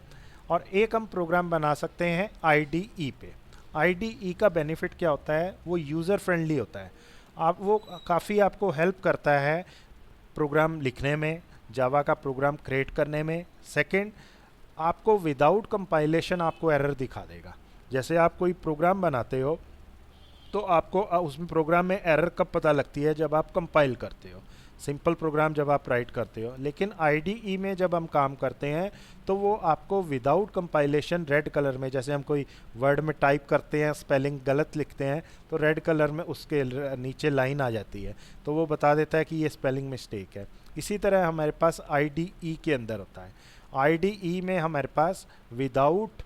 और एक हम प्रोग्राम बना सकते हैं IDE पे। IDE का बेनिफिट क्या होता है? वो यूज़र फ्रेंडली होता है। आप वो काफ़ी आपको हेल्प करता है प्रोग्राम लिखने में, जावा का प्रोग्राम क्रिएट करने में। सेकंड, आपको विदाउट कंपाइलेशन आपको एरर दिखा देगा। जैसे आप कोई प्रोग्राम बनाते हो तो आपको उसमें प्रोग्राम में एरर कब पता लगती है? जब आप कंपाइल करते हो। सिंपल प्रोग्राम जब आप राइट करते हो। लेकिन आईडीई में जब हम काम करते हैं तो वो आपको विदाउट कंपाइलेशन रेड कलर में, जैसे हम कोई वर्ड में टाइप करते हैं, स्पेलिंग गलत लिखते हैं तो रेड कलर में उसके नीचे लाइन आ जाती है, तो वो बता देता है कि ये स्पेलिंग मिस्टेक है। इसी तरह हमारे पास आईडीई के अंदर होता है। आईडीई में हमारे पास विदाउट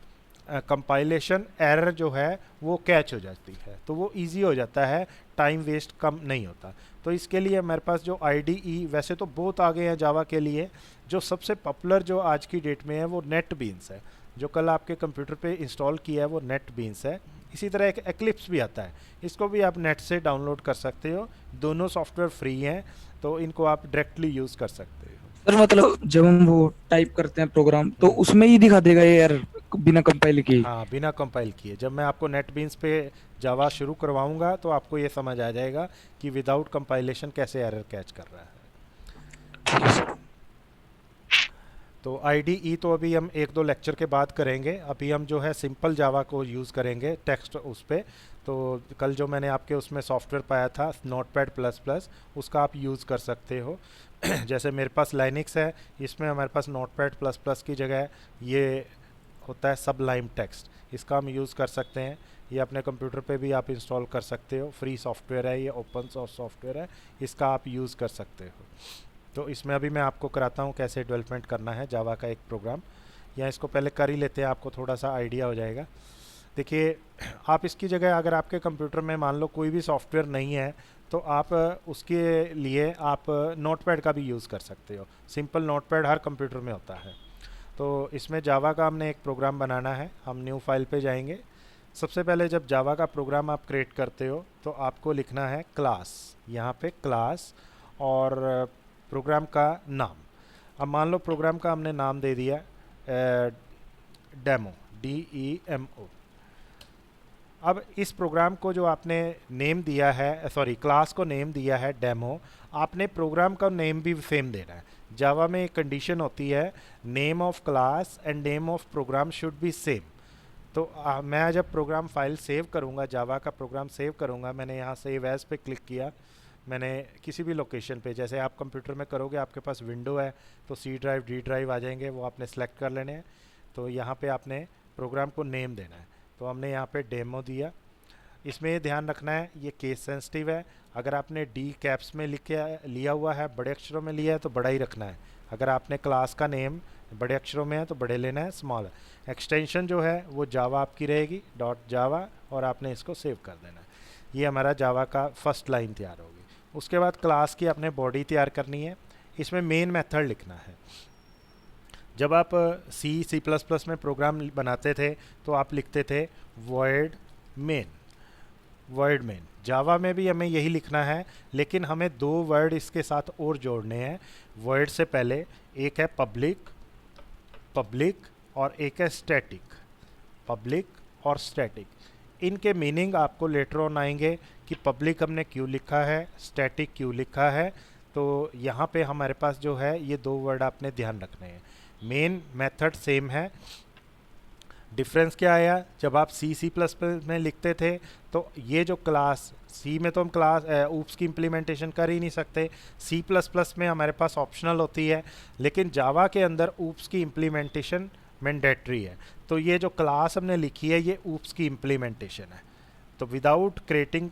कंपाइलेशन एरर जो है वो कैच हो जाती है, तो वो इजी हो जाता है, टाइम वेस्ट कम नहीं होता। तो इसके लिए हमारे पास जो आईडीई, वैसे तो बहुत आगे हैं जावा के लिए, जो सबसे पॉपुलर जो आज की डेट में है वो नेट बीन्स है। जो कल आपके कंप्यूटर पे इंस्टॉल किया है वो नेट बीन्स है। इसी तरह एक एक्लिप्स भी आता है, इसको भी आप नेट से डाउनलोड कर सकते हो। दोनों सॉफ्टवेयर फ्री हैं, तो इनको आप डायरेक्टली यूज़ कर सकते हो। सर मतलब जब हम वो टाइप करते हैं प्रोग्राम तो हम्म। उसमें ही दिखा देगा ये यार बिना कंपाइल किए? हाँ, बिना कंपाइल किए। जब मैं आपको नेट बीन्स पे जावा शुरू करवाऊंगा तो आपको ये समझ आ जाएगा कि विदाउट कंपाइलेशन कैसे एरर कैच कर रहा है। ठीक है सर। तो आईडीई तो अभी हम एक दो लेक्चर के बाद करेंगे। अभी हम जो है सिंपल जावा को यूज़ करेंगे टेक्स्ट उस पर। तो कल जो मैंने आपके उसमें सॉफ्टवेयर पाया था नोटपैड प्लस प्लस, उसका आप यूज़ कर सकते हो। जैसे मेरे पास लाइनिक्स है, इसमें हमारे पास नोटपैड प्लस प्लस की जगह ये होता है सबलाइम टेक्स्ट, इसका हम यूज़ कर सकते हैं। ये अपने कंप्यूटर पे भी आप इंस्टॉल कर सकते हो, फ्री सॉफ्टवेयर है, ये ओपन सोर्स सॉफ्टवेयर है, इसका आप यूज़ कर सकते हो। तो इसमें अभी मैं आपको कराता हूँ कैसे डेवलपमेंट करना है जावा का एक प्रोग्राम, या इसको पहले कर ही लेते हैं, आपको थोड़ा सा आइडिया हो जाएगा। देखिए, आप इसकी जगह अगर आपके कंप्यूटर में मान लो कोई भी सॉफ्टवेयर नहीं है तो आप उसके लिए आप नोटपैड का भी यूज़ कर सकते हो। सिंपल नोटपैड हर कंप्यूटर में होता है। तो इसमें जावा का हमने एक प्रोग्राम बनाना है। हम न्यू फाइल पे जाएंगे। सबसे पहले जब जावा का प्रोग्राम आप क्रिएट करते हो तो आपको लिखना है क्लास, यहाँ पे क्लास और प्रोग्राम का नाम। अब मान लो प्रोग्राम का हमने नाम दे दिया डेमो, DEMO। अब इस प्रोग्राम को जो आपने नेम दिया है, सॉरी क्लास को नेम दिया है डेमो, आपने प्रोग्राम का नेम भी सेम देना है। जावा में एक कंडीशन होती है, name of class and name of programme should be same. तो मैं जब प्रोग्राम फाइल सेव करूँगा, जावा का प्रोग्राम सेव करूँगा, मैंने यहाँ सेव एज पे क्लिक किया। मैंने किसी भी लोकेशन पे, जैसे आप कंप्यूटर में करोगे, आपके पास विंडो है तो C ड्राइव D ड्राइव आ जाएंगे, वो आपने सेलेक्ट कर लेने हैं। तो यहाँ पे आपने प्रोग्राम को नेम देना है, तो हमने यहाँ पे डेमो दिया। इसमें ये ध्यान रखना है ये केस सेंसिटिव है। अगर आपने D कैप्स में लिया हुआ है, बड़े अक्षरों में लिया है तो बड़ा ही रखना है। अगर आपने क्लास का नेम बड़े अक्षरों में है तो बड़े लेना है, स्मॉल। एक्सटेंशन जो है वो जावा आपकी रहेगी .java, और आपने इसको सेव कर देना है। ये हमारा जावा का फर्स्ट लाइन तैयार होगी। उसके बाद क्लास की आपने बॉडी तैयार करनी है। इसमें मेन मेथड लिखना है। जब आप C++ में प्रोग्राम बनाते थे तो आप लिखते थे void main। जावा में भी हमें यही लिखना है, लेकिन हमें दो वर्ड इसके साथ और जोड़ने हैं। वर्ड से पहले एक है पब्लिक और एक है स्टैटिक। पब्लिक और स्टैटिक, इनके मीनिंग आपको लेटर ऑन आएंगे कि पब्लिक हमने क्यों लिखा है, स्टैटिक क्यों लिखा है। तो यहाँ पे हमारे पास जो है ये दो वर्ड आपने ध्यान रखने हैं। मेन मेथड सेम है। डिफरेंस क्या आया, जब आप C++ में लिखते थे तो ये जो क्लास, C में तो हम क्लास ऊप्स की इम्प्लीमेंटेशन कर ही नहीं सकते, C++ में हमारे पास ऑप्शनल होती है, लेकिन जावा के अंदर ऊप्स की इम्प्लीमेंटेशन मैंडेटरी है। तो ये जो क्लास हमने लिखी है ये ऊप्स की इम्प्लीमेंटेशन है। तो without creating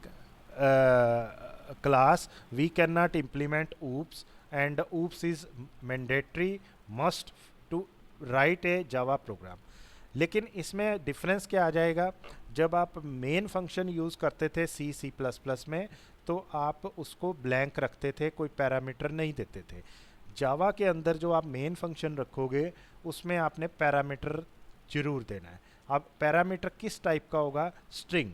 class we can not implement oops, and oops is mandatory must to write a Java program. लेकिन इसमें डिफरेंस क्या आ जाएगा, जब आप मेन फंक्शन यूज़ करते थे C++ में तो आप उसको ब्लैंक रखते थे, कोई पैरामीटर नहीं देते थे। जावा के अंदर जो आप मेन फंक्शन रखोगे उसमें आपने पैरामीटर जरूर देना है। अब पैरामीटर किस टाइप का होगा, स्ट्रिंग।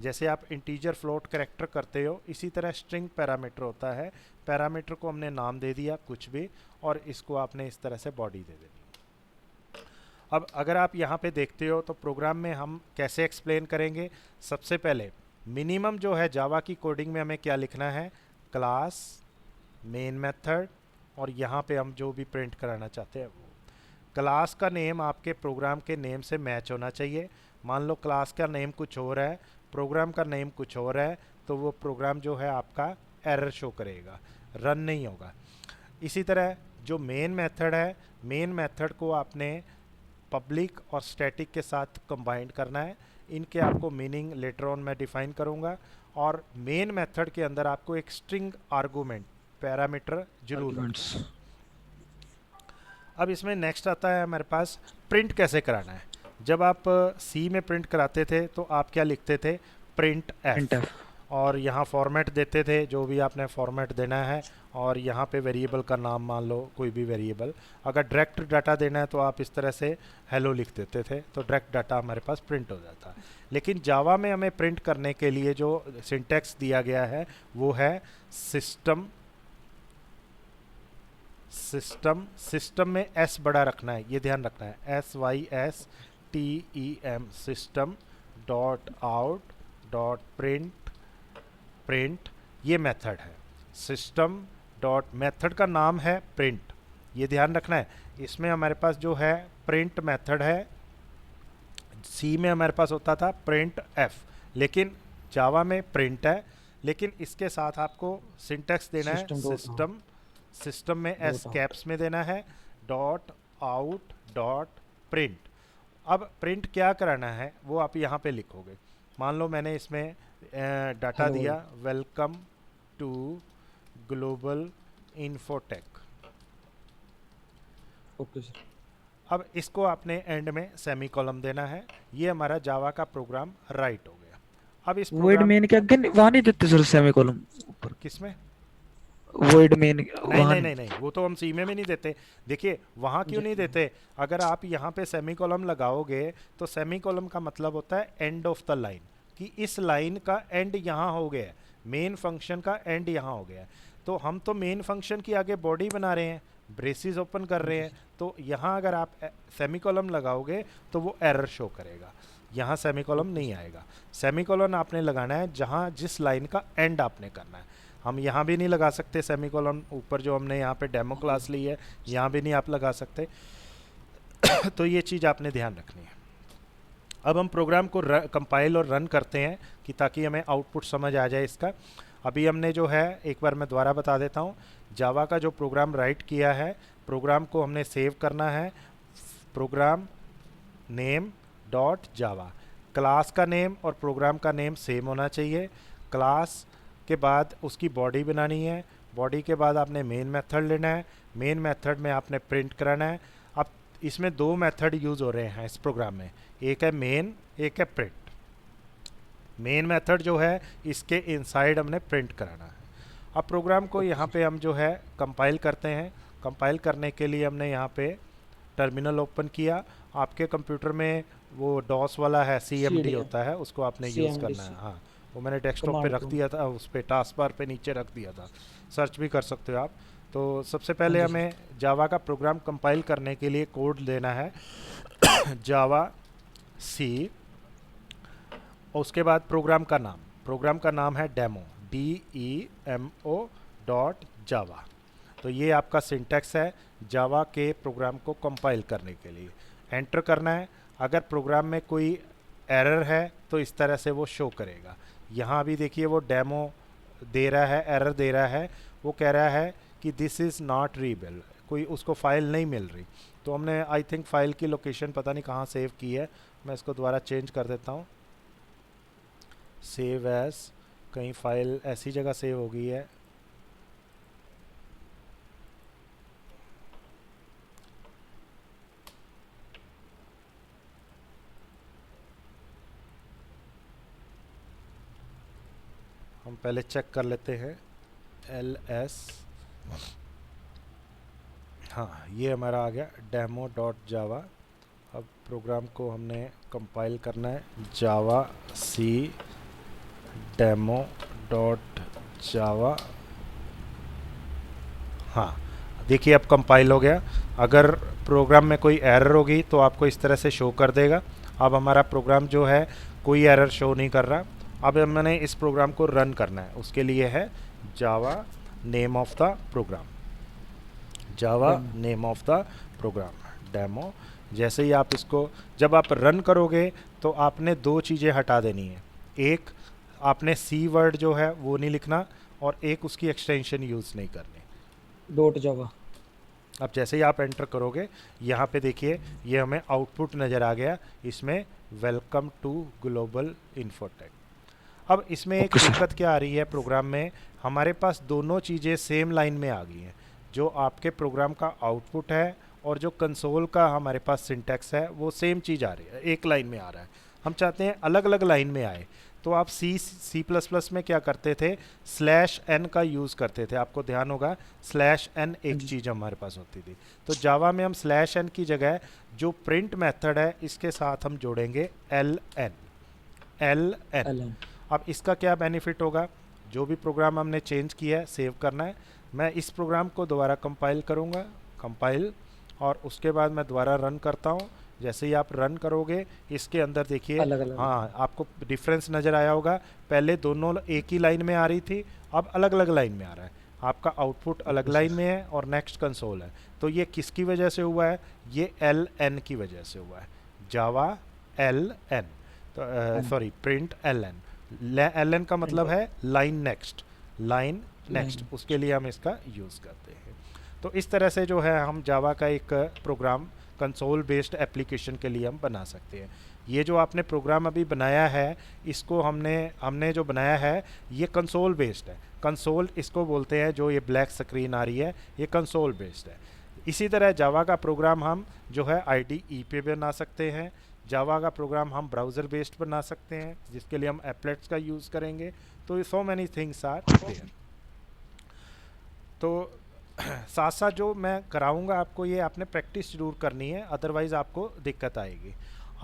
जैसे आप इंटीजर फ्लोट कैरेक्टर करते हो, इसी तरह स्ट्रिंग पैरामीटर होता है। पैरामीटर को हमने नाम दे दिया कुछ भी, और इसको आपने इस तरह से बॉडी दे देनी। अब अगर आप यहाँ पे देखते हो तो प्रोग्राम में हम कैसे एक्सप्लेन करेंगे। सबसे पहले मिनिमम जो है जावा की कोडिंग में हमें क्या लिखना है, क्लास, मेन मेथड, और यहाँ पे हम जो भी प्रिंट कराना चाहते हैं वो। क्लास का नेम आपके प्रोग्राम के नेम से मैच होना चाहिए। मान लो क्लास का नेम कुछ और है, प्रोग्राम का नेम कुछ और है, तो वो प्रोग्राम जो है आपका एरर शो करेगा, रन नहीं होगा। इसी तरह जो मेन मेथड है, मेन मेथड को आपने पब्लिक और स्टैटिक के साथ कंबाइंड करना है। इनके आपको मीनिंग लेटर ऑन मैं डिफाइन करूँगा। और मेन मेथड के अंदर आपको एक स्ट्रिंग आर्गूमेंट पैरामीटर जरूर रखना आर्गुमेंट्स। है। अब इसमें नेक्स्ट आता है हमारे पास प्रिंट कैसे कराना है। जब आप सी में प्रिंट कराते थे तो आप क्या लिखते थे, प्रिंट प्रिंट एफ, एफ। और यहाँ फॉर्मेट देते थे जो भी आपने फॉर्मेट देना है, और यहाँ पे वेरिएबल का नाम मान लो कोई भी वेरिएबल। अगर डायरेक्ट डाटा देना है तो आप इस तरह से हेलो लिख देते थे, तो डायरेक्ट डाटा हमारे पास प्रिंट हो जाता। लेकिन जावा में हमें प्रिंट करने के लिए जो सिंटैक्स दिया गया है वो है सिस्टम। सिस्टम में एस बड़ा रखना है, ये ध्यान रखना है, SYSTEM, system dot out dot print ये मेथड है। सिस्टम डॉट मेथड का नाम है प्रिंट, ये ध्यान रखना है। इसमें हमारे पास जो है प्रिंट मेथड है, सी में हमारे पास होता था प्रिंट एफ, लेकिन जावा में प्रिंट है। लेकिन इसके साथ आपको सिंटैक्स देना है सिस्टम में एस कैप्स में देना है, डॉट आउट डॉट प्रिंट। अब प्रिंट क्या कराना है वो आप यहाँ पे लिखोगे। मान लो मैंने इसमें डाटा दिया, welcome to Global Infotech. Okay sir. अब इसको आपने एंड में सेमी कॉलम देना है। ये हमारा जावा का प्रोग्राम राइट हो गया। अब इस वॉइड प्रोग्राम मेन के आगे वहां नहीं देते सर सेमीकोलन ऊपर? किसमें, वॉइड मेन नहीं वहां नहीं नहीं नहीं, वो तो हम सी में भी नहीं देते। देखिए वहाँ क्यों नहीं देते, अगर आप यहाँ पे सेमी कॉलम लगाओगे तो सेमी कॉलम का मतलब होता है एंड ऑफ द लाइन, कि इस लाइन का एंड यहाँ हो गया है, मेन फंक्शन का एंड यहाँ हो गया है। तो हम तो मेन फंक्शन की आगे बॉडी बना रहे हैं, ब्रेसिस ओपन कर रहे हैं, तो यहाँ अगर आप सेमी कॉलम लगाओगे तो वो एरर शो करेगा। यहाँ सेमी कॉलम नहीं आएगा। सेमी कॉलन आपने लगाना है जहाँ जिस लाइन का एंड आपने करना है। हम यहाँ भी नहीं लगा सकते सेमी कॉलन, ऊपर जो हमने यहाँ पे डेमो क्लास ली है यहाँ भी नहीं आप लगा सकते। तो ये चीज़ आपने ध्यान रखनी है। अब हम प्रोग्राम को कंपाइल और रन करते हैं कि ताकि हमें आउटपुट समझ आ जाए इसका। अभी हमने जो है, एक बार मैं दोबारा बता देता हूँ, जावा का जो प्रोग्राम राइट किया है, प्रोग्राम को हमने सेव करना है। Program name dot Java, class का नेम और प्रोग्राम का नेम सेम होना चाहिए। क्लास के बाद उसकी बॉडी बनानी है, बॉडी के बाद आपने मेन मेथड लेना है, मेन मेथड में आपने प्रिंट कराना है। अब इसमें दो मेथड यूज़ हो रहे हैं इस प्रोग्राम में, एक है मेन, एक है प्रिंट। मेन मेथड जो है इसके इनसाइड हमने प्रिंट कराना है। अब प्रोग्राम को यहाँ पे हम जो है कंपाइल करते हैं। कंपाइल करने के लिए हमने यहाँ पे टर्मिनल ओपन किया। आपके कंप्यूटर में वो डॉस वाला है, CMD होता है, उसको आपने यूज़ करना है। हाँ, वो मैंने डेस्कटॉप पे रख दिया था, उस पे टास्क बार पे नीचे रख दिया था, सर्च भी कर सकते हो आप। तो सबसे पहले हमें जावा का प्रोग्राम कंपाइल करने के लिए कोड देना है जावा सी, और उसके बाद प्रोग्राम का नाम है डेमो, DEMO डॉट जावा। तो ये आपका सिंटैक्स है जावा के प्रोग्राम को कंपाइल करने के लिए। एंटर करना है। अगर प्रोग्राम में कोई एरर है तो इस तरह से वो शो करेगा। यहाँ भी देखिए वो डेमो दे रहा है, एरर दे रहा है, वो कह रहा है कि दिस इज़ नॉट रीबल, कोई उसको फाइल नहीं मिल रही। तो हमने आई थिंक फाइल की लोकेशन पता नहीं कहाँ सेव की है, मैं इसको दोबारा चेंज कर देता हूँ। सेव एज, कहीं फाइल ऐसी जगह सेव हो गई है। हम पहले चेक कर लेते हैं LS, हाँ ये हमारा आ गया डेमो डॉट जावा। अब प्रोग्राम को हमने कंपाइल करना है, जावा सी डेमो डॉट जावा। हाँ देखिए अब कंपाइल हो गया। अगर प्रोग्राम में कोई एरर होगी तो आपको इस तरह से शो कर देगा। अब हमारा प्रोग्राम जो है कोई एरर शो नहीं कर रहा। अब मैंने इस प्रोग्राम को रन करना है, उसके लिए है Java name of the program, Java name of the program demo. जैसे ही आप इसको जब आप रन करोगे तो आपने दो चीज़ें हटा देनी है। एक, आपने सी वर्ड जो है वो नहीं लिखना, और एक उसकी एक्सटेंशन यूज़ नहीं करनी। डॉट जावा। अब जैसे ही आप एंटर करोगे यहाँ पे देखिए ये हमें आउटपुट नज़र आ गया, इसमें वेलकम टू ग्लोबल इन्फोटेक। अब इसमें एक ओके सर। दिक्कत क्या आ रही है प्रोग्राम में, हमारे पास दोनों चीज़ें सेम लाइन में आ गई हैं। जो आपके प्रोग्राम का आउटपुट है और जो कंसोल का हमारे पास सिंटैक्स है वो सेम चीज़ आ रही है, एक लाइन में आ रहा है। हम चाहते हैं अलग अलग लाइन में आए, तो आप सी प्लस प्लस में क्या करते थे, स्लैश एन का यूज़ करते थे। आपको ध्यान होगा स्लैश एन एक जी। चीज़ हमारे पास होती थी। तो जावा में हम स्लैश एन की जगह जो प्रिंट मेथड है इसके साथ हम जोड़ेंगे L N. L N. L N. अब इसका क्या बेनिफिट होगा, जो भी प्रोग्राम हमने चेंज किया है सेव करना है, मैं इस प्रोग्राम को दोबारा कंपाइल करूँगा, कंपाइल, और उसके बाद मैं दोबारा रन करता हूँ। जैसे ही आप रन करोगे इसके अंदर देखिए, अलग अलग। हाँ आपको डिफरेंस नज़र आया होगा, पहले दोनों एक ही लाइन में आ रही थी, अब अलग अलग लाइन में आ रहा है। आपका आउटपुट अलग ओके लाइन सर। में है और नेक्स्ट कंसोल है। तो ये किसकी वजह से हुआ है, ये एल एन की वजह से हुआ है, जावा एल एन। तो N. Sorry print L N. L N का मतलब है line next, line next, line. उसके लिए हम इसका यूज़ करते हैं। तो इस तरह से जो है हम जावा का एक प्रोग्राम कंसोल बेस्ड एप्लीकेशन के लिए हम बना सकते हैं। ये जो आपने प्रोग्राम अभी बनाया है, इसको हमने हमने जो बनाया है ये कंसोल बेस्ड है। कंसोल इसको बोलते हैं, जो ये ब्लैक स्क्रीन आ रही है ये कंसोल बेस्ड है। इसी तरह जावा का प्रोग्राम हम जो है IDE पे बना सकते हैं। जावा का प्रोग्राम हम ब्राउज़र बेस्ड बना सकते हैं जिसके लिए हम एप्लेट्स का यूज़ करेंगे। तो so many things are there. तो साथ साथ जो मैं कराऊंगा आपको, ये आपने प्रैक्टिस जरूर करनी है, अदरवाइज़ आपको दिक्कत आएगी।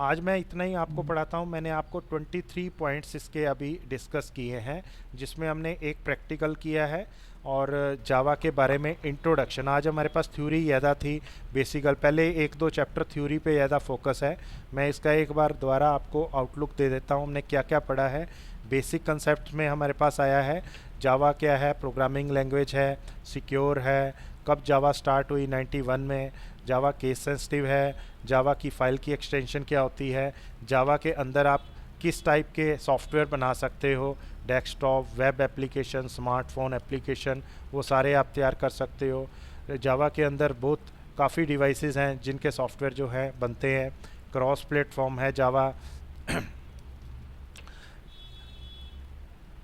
आज मैं इतना ही आपको पढ़ाता हूँ। मैंने आपको 23 पॉइंट्स इसके अभी डिस्कस किए हैं, जिसमें हमने एक प्रैक्टिकल किया है और जावा के बारे में इंट्रोडक्शन। आज हमारे पास थ्योरी ज़्यादा थी, बेसिकल पहले एक दो चैप्टर थ्योरी पे ज़्यादा फोकस है। मैं इसका एक बार दोबारा आपको आउटलुक दे देता हूँ, हमने क्या क्या पढ़ा है। बेसिक कंसेप्ट में हमारे पास आया है जावा क्या है, प्रोग्रामिंग लैंग्वेज है, सिक्योर है, कब जावा स्टार्ट हुई 91 में, जावा केस सेंसिटिव है, जावा की फ़ाइल की एक्सटेंशन क्या होती है, जावा के अंदर आप किस टाइप के सॉफ्टवेयर बना सकते हो, desktop, web application, smartphone application, वो सारे आप तैयार कर सकते हो। जावा के अंदर बहुत काफ़ी डिवाइसेस हैं जिनके सॉफ्टवेयर जो हैं बनते हैं। क्रॉस प्लेटफॉर्म है जावा।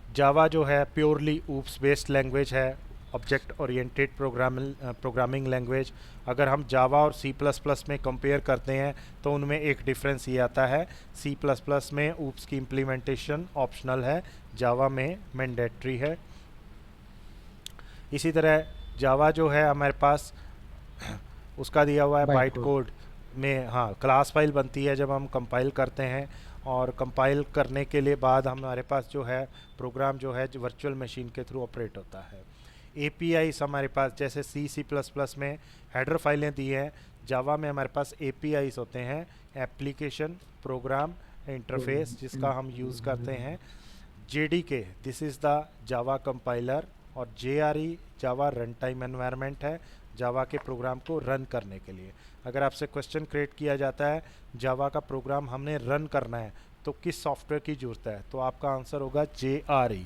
जावा जो है प्योरली ऊप्स बेस्ड लैंग्वेज है, ऑब्जेक्ट ओरिएंटेड प्रोग्रामिंग लैंग्वेज। अगर हम जावा और सी प्लस प्लस में कंपेयर करते हैं तो उनमें एक डिफरेंस ये आता है, सी प्लस प्लस में ऊप्स की इम्प्लीमेंटेशन ऑप्शनल है, जावा में मैंडेटरी है। इसी तरह जावा जो है हमारे पास उसका दिया हुआ है बाइट बाइट कोड। कोड में, हाँ क्लास फाइल बनती है जब हम कंपाइल करते हैं, और कंपाइल करने के लिए बाद हमारे पास जो है प्रोग्राम जो है वर्चुअल मशीन के थ्रू ऑपरेट होता है। APIs हमारे पास जैसे सी प्लस प्लस में हेडर फाइलें दी हैं, जावा में हमारे पास APIs होते हैं, एप्लीकेशन प्रोग्राम इंटरफेस, जिसका हम यूज़ करते हैं। JDK this is the Java compiler, और JRE जावा रन टाइम एनवायरनमेंट है, जावा के प्रोग्राम को रन करने के लिए। अगर आपसे क्वेश्चन क्रिएट किया जाता है जावा का प्रोग्राम हमने रन करना है तो किस सॉफ्टवेयर की ज़रूरत है, तो आपका आंसर होगा JRE।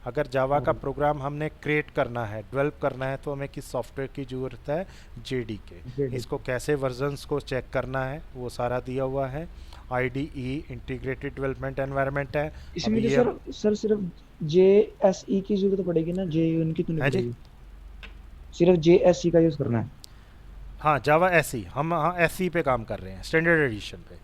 अगर जावा का प्रोग्राम हमने क्रिएट करना है, डेवलप करना है, तो हमें किस सॉफ्टवेयर की ज़रूरत है, JDK। इसको कैसे वर्जन्स को चेक करना है वो सारा दिया हुआ है। IDE इंटीग्रेटेड डेवलपमेंट एनवायरनमेंट है। इसमें अभी तो ये सर सिर्फ JSE की जरूरत पड़ेगी ना, JUN की तो नहीं है जी, पड़ेगी? सिर्फ JSE का यूज करना है। हाँ जावा SE, हम हाँ SE पे काम कर रहे हैं, स्टैंडर्ड एडिशन पे।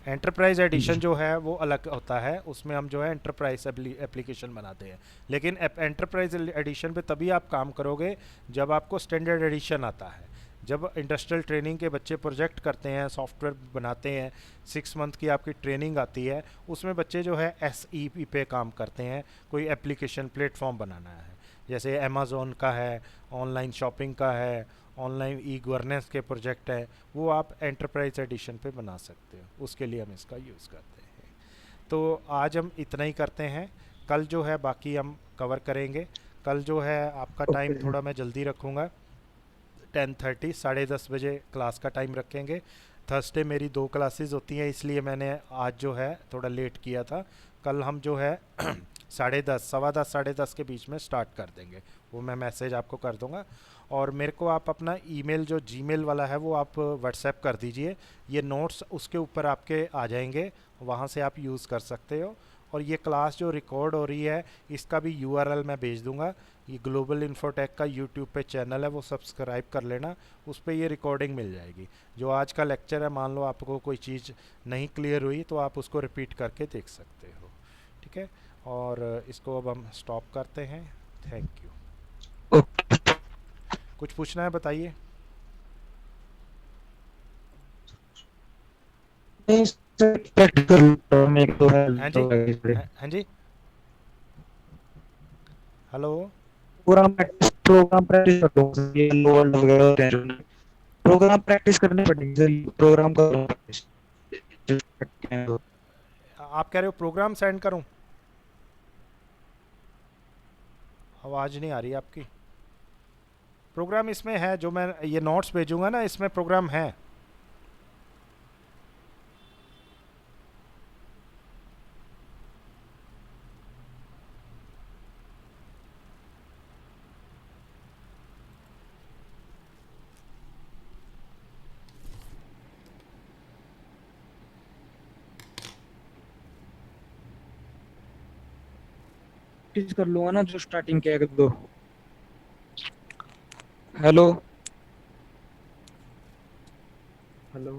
एंटरप्राइज एडिशन जी। जो है वो अलग होता है, उसमें हम जो है एंटरप्राइज एप्लीकेशन बनाते हैं। लेकिन एंटरप्राइज एडिशन पे तभी आप काम करोगे जब आपको स्टैंडर्ड एडिशन आता है। जब इंडस्ट्रियल ट्रेनिंग के बच्चे प्रोजेक्ट करते हैं, सॉफ्टवेयर बनाते हैं, 6 मंथ की आपकी ट्रेनिंग आती है, उसमें बच्चे जो है SE पे काम करते हैं, कोई एप्लीकेशन प्लेटफॉर्म बनाना है, जैसे अमेज़ोन का है, ऑनलाइन शॉपिंग का है, ऑनलाइन गवर्नेंस के प्रोजेक्ट है, वो आप एंटरप्राइज एडिशन पे बना सकते हो, उसके लिए हम इसका यूज़ करते हैं। तो आज हम इतना ही करते हैं, कल जो है बाकी हम कवर करेंगे। कल जो है आपका टाइम ओके सर। थोड़ा मैं जल्दी रखूँगा, 10:30 10:30 बजे क्लास का टाइम रखेंगे। थर्सडे मेरी 2 क्लासेस होती हैं, इसलिए मैंने आज जो है थोड़ा लेट किया था। कल हम जो है 10:30, 10:15, 10:30 के बीच में स्टार्ट कर देंगे। वो मैं मैसेज आपको कर दूंगा। और मेरे को आप अपना ईमेल जो जीमेल वाला है वो आप व्हाट्सएप कर दीजिए। ये नोट्स उसके ऊपर आपके आ जाएंगे, वहाँ से आप यूज़ कर सकते हो। और ये क्लास जो रिकॉर्ड हो रही है इसका भी यूआरएल मैं भेज दूंगा। ये ग्लोबल इन्फोटेक का यूट्यूब पे चैनल है, वो सब्सक्राइब कर लेना, उस पर ये रिकॉर्डिंग मिल जाएगी। जो आज का लेक्चर है, मान लो आपको कोई चीज़ नहीं क्लियर हुई तो आप उसको रिपीट करके देख सकते हो। ठीक है, और इसको अब हम स्टॉप करते हैं। Thank you. ओके। कुछ पूछना है बताइए। नहीं सर, प्रैक्टिकल में एक तो है हाँ तो जी, हाँ जी, हेलो। प्रोग्राम प्रैक्टिस कर लूंगा सर, ये लोअर वगैरह होते हैं जो, प्रोग्राम प्रैक्टिस करनी पड़ेगी सर, प्रोग्राम कर लूंगा practice, जो करते हैं तो। आप कह रहे हो प्रोग्राम सेंड करूं? आवाज़ नहीं आ रही आपकी। प्रोग्राम इसमें है, जो मैं ये नोट्स भेजूंगा ना इसमें प्रोग्राम है। प्रैक्टिस कर लूंगा ना जो स्टार्टिंग के एक दो। हेलो। हेलो।